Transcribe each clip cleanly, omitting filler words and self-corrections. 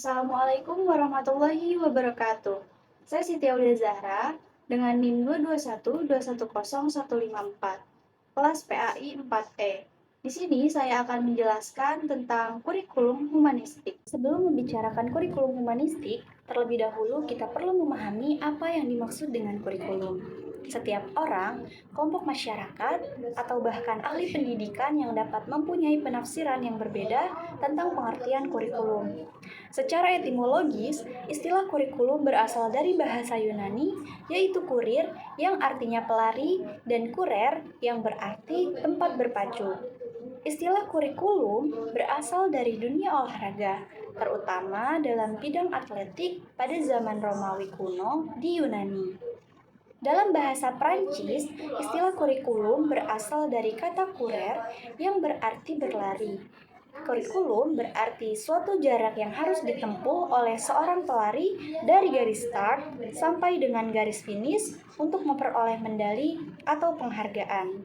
Assalamualaikum warahmatullahi wabarakatuh. Saya Siti Aulia Zahra dengan NIM 221210154, kelas PAI 4E. Di sini saya akan menjelaskan tentang kurikulum humanistik. Sebelum membicarakan kurikulum humanistik, terlebih dahulu kita perlu memahami apa yang dimaksud dengan kurikulum. Setiap orang, kelompok masyarakat, atau bahkan ahli pendidikan yang dapat mempunyai penafsiran yang berbeda tentang pengertian kurikulum. Secara etimologis, istilah kurikulum berasal dari bahasa Yunani, yaitu kurir yang artinya pelari dan kurer yang berarti tempat berpacu. Istilah kurikulum berasal dari dunia olahraga, terutama dalam bidang atletik pada zaman Romawi kuno di Yunani. Dalam bahasa Prancis, istilah kurikulum berasal dari kata courir yang berarti berlari. Kurikulum berarti suatu jarak yang harus ditempuh oleh seorang pelari dari garis start sampai dengan garis finish untuk memperoleh medali atau penghargaan.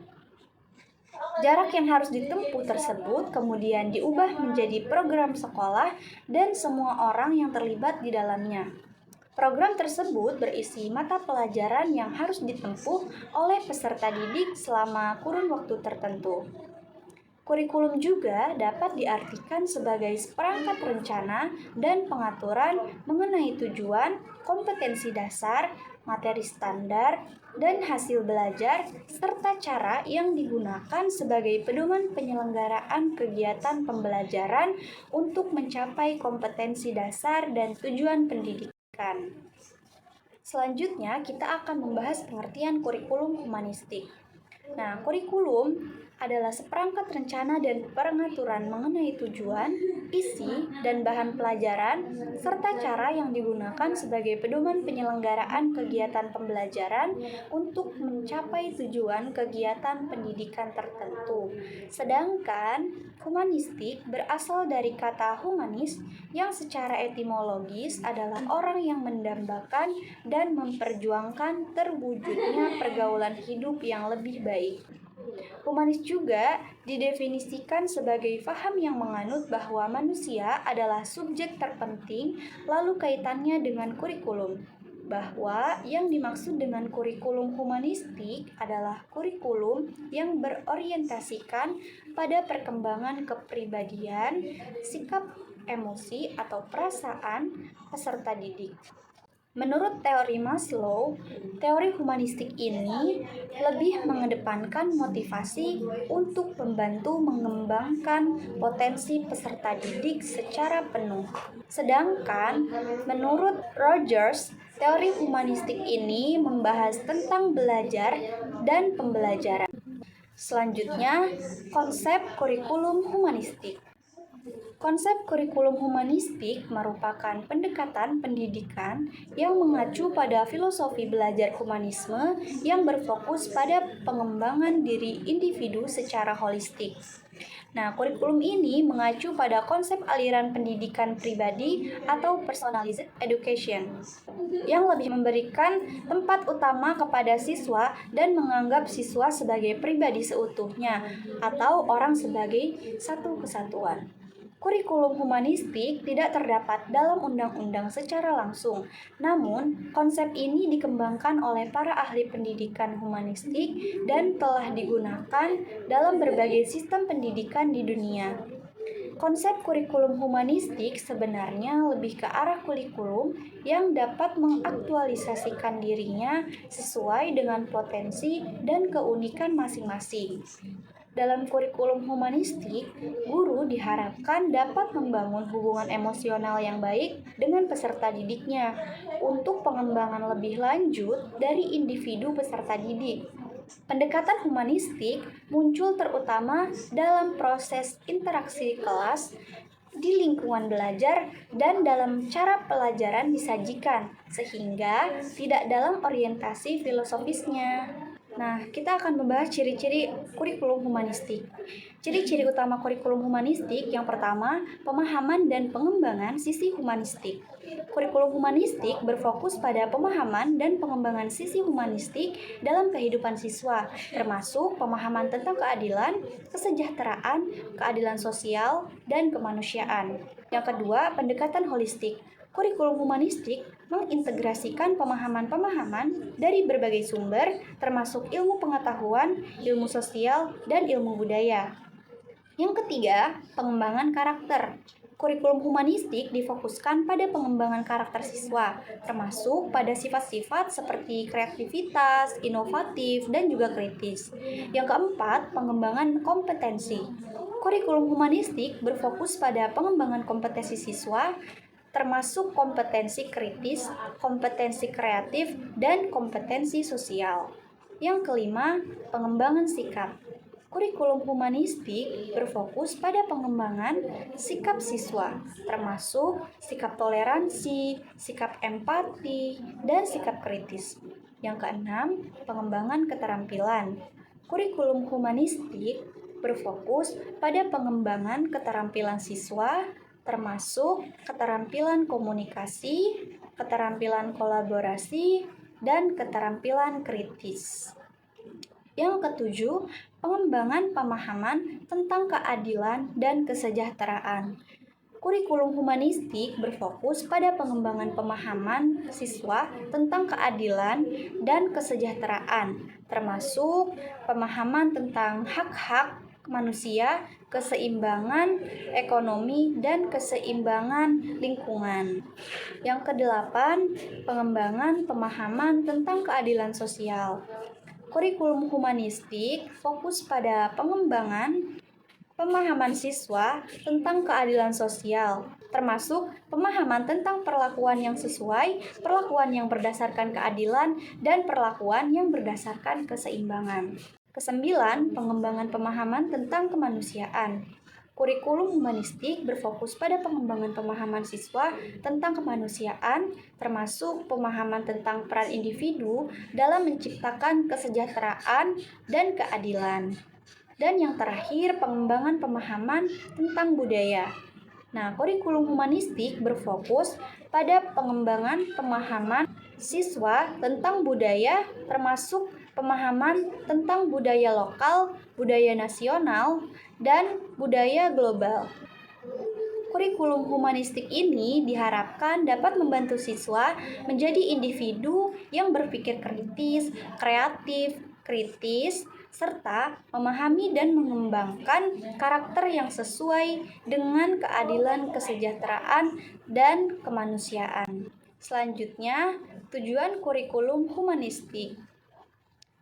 Jarak yang harus ditempuh tersebut kemudian diubah menjadi program sekolah dan semua orang yang terlibat di dalamnya. Program tersebut berisi mata pelajaran yang harus ditempuh oleh peserta didik selama kurun waktu tertentu. Kurikulum juga dapat diartikan sebagai seperangkat rencana dan pengaturan mengenai tujuan, kompetensi dasar, materi standar, dan hasil belajar, serta cara yang digunakan sebagai pedoman penyelenggaraan kegiatan pembelajaran untuk mencapai kompetensi dasar dan tujuan pendidikan. Selanjutnya, kita akan membahas pengertian kurikulum humanistik. Nah, kurikulum adalah seperangkat rencana dan pengaturan mengenai tujuan, isi, dan bahan pelajaran, serta cara yang digunakan sebagai pedoman penyelenggaraan kegiatan pembelajaran untuk mencapai tujuan kegiatan pendidikan tertentu. Sedangkan humanistik berasal dari kata humanis yang secara etimologis adalah orang yang mendambakan dan memperjuangkan terwujudnya pergaulan hidup yang lebih baik. Humanis juga didefinisikan sebagai faham yang menganut bahwa manusia adalah subjek terpenting, lalu kaitannya dengan kurikulum. Bahwa yang dimaksud dengan kurikulum humanistik adalah kurikulum yang berorientasikan pada perkembangan kepribadian, sikap, emosi, atau perasaan peserta didik. Menurut teori Maslow, teori humanistik ini lebih mengedepankan motivasi untuk membantu mengembangkan potensi peserta didik secara penuh. Sedangkan menurut Rogers, teori humanistik ini membahas tentang belajar dan pembelajaran. Selanjutnya, konsep kurikulum humanistik. Konsep kurikulum humanistik merupakan pendekatan pendidikan yang mengacu pada filosofi belajar humanisme yang berfokus pada pengembangan diri individu secara holistik. Nah, kurikulum ini mengacu pada konsep aliran pendidikan pribadi atau personalized education yang lebih memberikan tempat utama kepada siswa dan menganggap siswa sebagai pribadi seutuhnya atau orang sebagai satu kesatuan. Kurikulum humanistik tidak terdapat dalam undang-undang secara langsung, namun konsep ini dikembangkan oleh para ahli pendidikan humanistik dan telah digunakan dalam berbagai sistem pendidikan di dunia. Konsep kurikulum humanistik sebenarnya lebih ke arah kurikulum yang dapat mengaktualisasikan dirinya sesuai dengan potensi dan keunikan masing-masing. Dalam kurikulum humanistik, guru diharapkan dapat membangun hubungan emosional yang baik dengan peserta didiknya untuk pengembangan lebih lanjut dari individu peserta didik. Pendekatan humanistik muncul terutama dalam proses interaksi kelas, di lingkungan belajar, dan dalam cara pelajaran disajikan, sehingga tidak dalam orientasi filosofisnya. Nah, kita akan membahas ciri-ciri kurikulum humanistik. Ciri-ciri utama kurikulum humanistik yang pertama, pemahaman dan pengembangan sisi humanistik. Kurikulum humanistik berfokus pada pemahaman dan pengembangan sisi humanistik dalam kehidupan siswa, termasuk pemahaman tentang keadilan, kesejahteraan, keadilan sosial, dan kemanusiaan. Yang kedua, pendekatan holistik. Kurikulum humanistik mengintegrasikan pemahaman-pemahaman dari berbagai sumber, termasuk ilmu pengetahuan, ilmu sosial, dan ilmu budaya. Yang ketiga, pengembangan karakter. Kurikulum humanistik difokuskan pada pengembangan karakter siswa, termasuk pada sifat-sifat seperti kreativitas, inovatif, dan juga kritis. Yang keempat, pengembangan kompetensi. Kurikulum humanistik berfokus pada pengembangan kompetensi siswa, termasuk kompetensi kritis, kompetensi kreatif, dan kompetensi sosial. Yang kelima, pengembangan sikap. Kurikulum humanistik berfokus pada pengembangan sikap siswa, termasuk sikap toleransi, sikap empati, dan sikap kritis. Yang keenam, pengembangan keterampilan. Kurikulum humanistik berfokus pada pengembangan keterampilan siswa, termasuk keterampilan komunikasi, keterampilan kolaborasi, dan keterampilan kritis. Yang ketujuh, pengembangan pemahaman tentang keadilan dan kesejahteraan. Kurikulum humanistik berfokus pada pengembangan pemahaman siswa tentang keadilan dan kesejahteraan, termasuk pemahaman tentang hak-hak manusia, keseimbangan ekonomi, dan keseimbangan lingkungan. Yang kedelapan, pengembangan pemahaman tentang keadilan sosial. Kurikulum humanistik fokus pada pengembangan pemahaman siswa tentang keadilan sosial, termasuk pemahaman tentang perlakuan yang sesuai, perlakuan yang berdasarkan keadilan, dan perlakuan yang berdasarkan keseimbangan. Kesembilan, pengembangan pemahaman tentang kemanusiaan. Kurikulum humanistik berfokus pada pengembangan pemahaman siswa tentang kemanusiaan, termasuk pemahaman tentang peran individu dalam menciptakan kesejahteraan dan keadilan. Dan yang terakhir, pengembangan pemahaman tentang budaya. Nah, kurikulum humanistik berfokus pada pengembangan pemahaman siswa tentang budaya, termasuk pemahaman tentang budaya lokal, budaya nasional, dan budaya global. Kurikulum humanistik ini diharapkan dapat membantu siswa menjadi individu yang berpikir kritis, kreatif, kritis, serta memahami dan mengembangkan karakter yang sesuai dengan keadilan, kesejahteraan, dan kemanusiaan. Selanjutnya, tujuan kurikulum humanistik.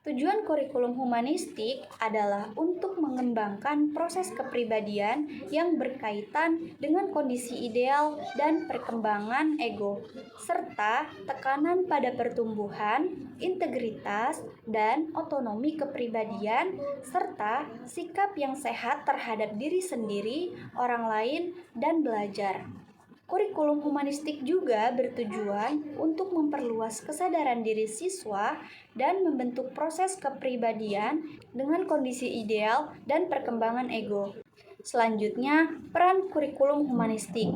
Tujuan kurikulum humanistik adalah untuk mengembangkan proses kepribadian yang berkaitan dengan kondisi ideal dan perkembangan ego, serta tekanan pada pertumbuhan, integritas, dan otonomi kepribadian, serta sikap yang sehat terhadap diri sendiri, orang lain, dan belajar. Kurikulum humanistik juga bertujuan untuk memperluas kesadaran diri siswa dan membentuk proses kepribadian dengan kondisi ideal dan perkembangan ego. Selanjutnya, peran kurikulum humanistik.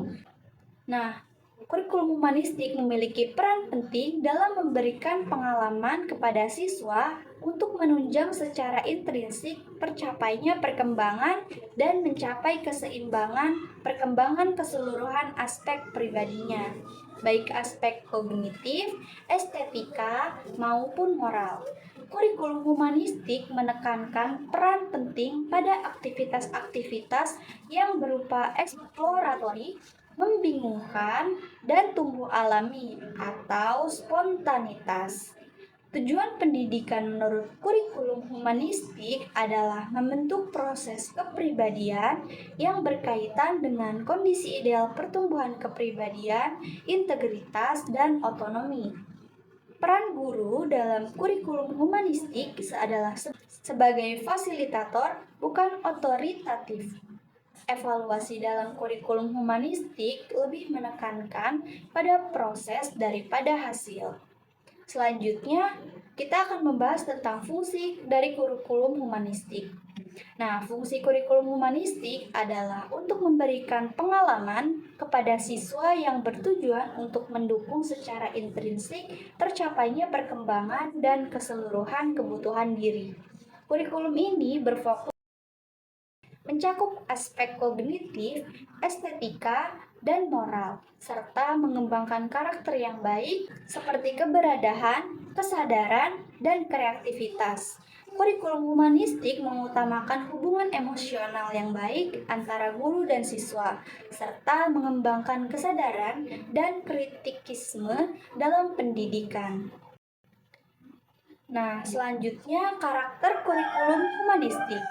Nah, kurikulum humanistik memiliki peran penting dalam memberikan pengalaman kepada siswa untuk menunjang secara intrinsik tercapainya perkembangan dan mencapai keseimbangan perkembangan keseluruhan aspek pribadinya, baik aspek kognitif, estetika, maupun moral. Kurikulum humanistik menekankan peran penting pada aktivitas-aktivitas yang berupa eksploratory, membingungkan, dan tumbuh alami atau spontanitas. Tujuan pendidikan menurut kurikulum humanistik adalah membentuk proses kepribadian yang berkaitan dengan kondisi ideal pertumbuhan kepribadian, integritas, dan otonomi. Peran guru dalam kurikulum humanistik adalah sebagai fasilitator, bukan otoritatif. Evaluasi dalam kurikulum humanistik lebih menekankan pada proses daripada hasil. Selanjutnya, kita akan membahas tentang fungsi dari kurikulum humanistik. Nah, fungsi kurikulum humanistik adalah untuk memberikan pengalaman kepada siswa yang bertujuan untuk mendukung secara intrinsik tercapainya perkembangan dan keseluruhan kebutuhan diri. Kurikulum ini berfokus mencakup aspek kognitif, estetika, dan moral, serta mengembangkan karakter yang baik seperti keberadahan, kesadaran, dan kreativitas. Kurikulum humanistik mengutamakan hubungan emosional yang baik antara guru dan siswa, serta mengembangkan kesadaran dan kritikisme dalam pendidikan. Nah, selanjutnya karakter kurikulum humanistik.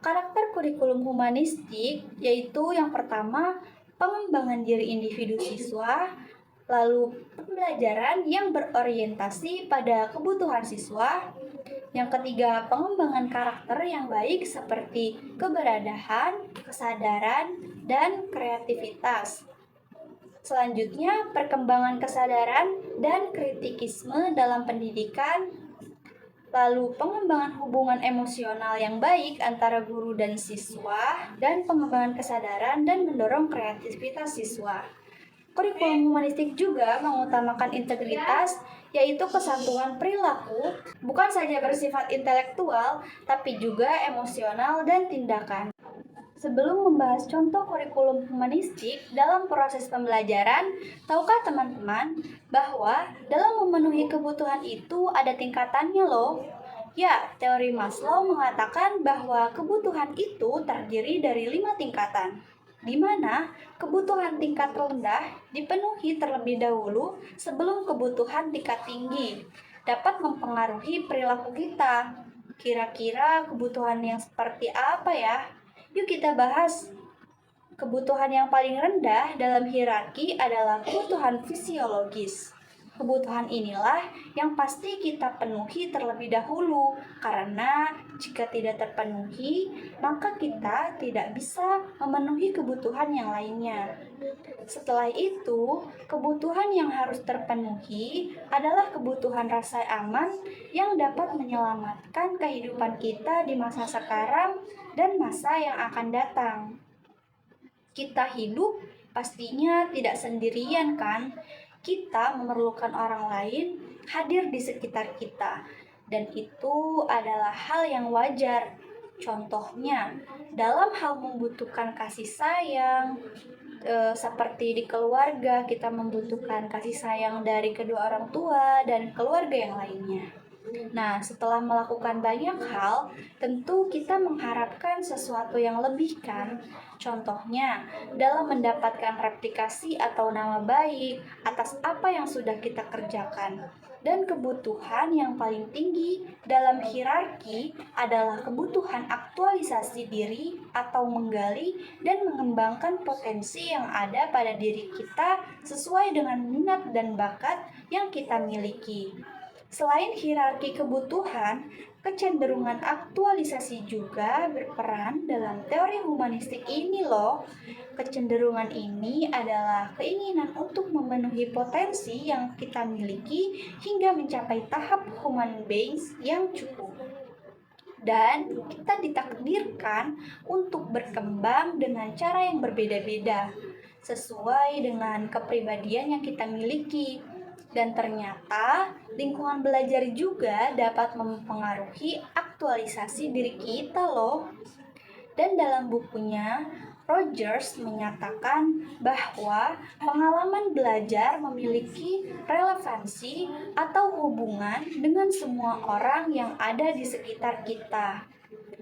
Karakter kurikulum humanistik yaitu yang pertama pengembangan diri individu siswa, lalu pembelajaran yang berorientasi pada kebutuhan siswa, yang ketiga pengembangan karakter yang baik seperti keberadahan, kesadaran, dan kreativitas. Selanjutnya, perkembangan kesadaran dan kritikisme dalam pendidikan, lalu pengembangan hubungan emosional yang baik antara guru dan siswa, dan pengembangan kesadaran dan mendorong kreativitas siswa. Kurikulum humanistik juga mengutamakan integritas, yaitu kesatuan perilaku, bukan saja bersifat intelektual, tapi juga emosional dan tindakan. Sebelum membahas contoh kurikulum humanistik dalam proses pembelajaran, tahukah teman-teman bahwa dalam memenuhi kebutuhan itu ada tingkatannya loh? Ya, teori Maslow mengatakan bahwa kebutuhan itu terdiri dari 5 tingkatan, di mana kebutuhan tingkat rendah dipenuhi terlebih dahulu sebelum kebutuhan tingkat tinggi dapat mempengaruhi perilaku kita. Kira-kira kebutuhan yang seperti apa ya? Yuk kita bahas. Kebutuhan yang paling rendah dalam hierarki adalah kebutuhan fisiologis. Kebutuhan inilah yang pasti kita penuhi terlebih dahulu, karena jika tidak terpenuhi, maka kita tidak bisa memenuhi kebutuhan yang lainnya. Setelah itu, kebutuhan yang harus terpenuhi adalah kebutuhan rasa aman yang dapat menyelamatkan kehidupan kita di masa sekarang dan masa yang akan datang. Kita hidup pastinya tidak sendirian kan? Kita memerlukan orang lain hadir di sekitar kita, dan itu adalah hal yang wajar. Contohnya, dalam hal membutuhkan kasih sayang, seperti di keluarga kita membutuhkan kasih sayang dari kedua orang tua dan keluarga yang lainnya. Nah, setelah melakukan banyak hal, tentu kita mengharapkan sesuatu yang lebih kan? Contohnya, dalam mendapatkan replikasi atau nama baik atas apa yang sudah kita kerjakan. Dan kebutuhan yang paling tinggi dalam hierarki adalah kebutuhan aktualisasi diri atau menggali dan mengembangkan potensi yang ada pada diri kita sesuai dengan minat dan bakat yang kita miliki. Selain hierarki kebutuhan, kecenderungan aktualisasi juga berperan dalam teori humanistik ini loh. Kecenderungan ini adalah keinginan untuk memenuhi potensi yang kita miliki hingga mencapai tahap human beings yang cukup. Dan kita ditakdirkan untuk berkembang dengan cara yang berbeda-beda, sesuai dengan kepribadian yang kita miliki. Dan ternyata lingkungan belajar juga dapat mempengaruhi aktualisasi diri kita loh. Dan dalam bukunya, Rogers menyatakan bahwa pengalaman belajar memiliki relevansi atau hubungan dengan semua orang yang ada di sekitar kita.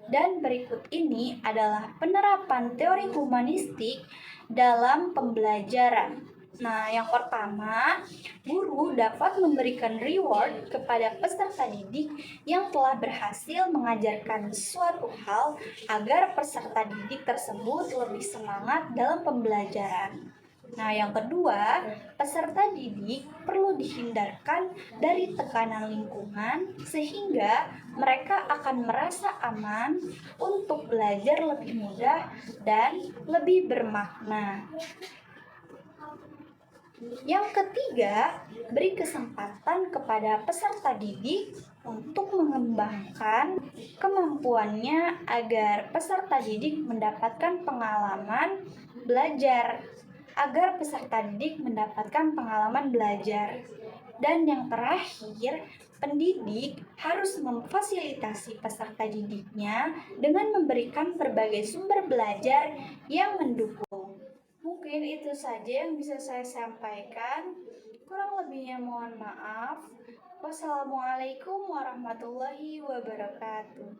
Dan berikut ini adalah penerapan teori humanistik dalam pembelajaran. Nah, yang pertama, guru dapat memberikan reward kepada peserta didik yang telah berhasil mengajarkan suatu hal agar peserta didik tersebut lebih semangat dalam pembelajaran. Nah, yang kedua, peserta didik perlu dihindarkan dari tekanan lingkungan sehingga mereka akan merasa aman untuk belajar lebih mudah dan lebih bermakna. Yang ketiga, beri kesempatan kepada peserta didik untuk mengembangkan kemampuannya agar peserta didik mendapatkan pengalaman belajar. Dan yang terakhir, pendidik harus memfasilitasi peserta didiknya dengan memberikan berbagai sumber belajar yang mendukung. mungkin itu saja yang bisa saya sampaikan. Kurang lebihnya mohon maaf. Wassalamualaikum warahmatullahi wabarakatuh.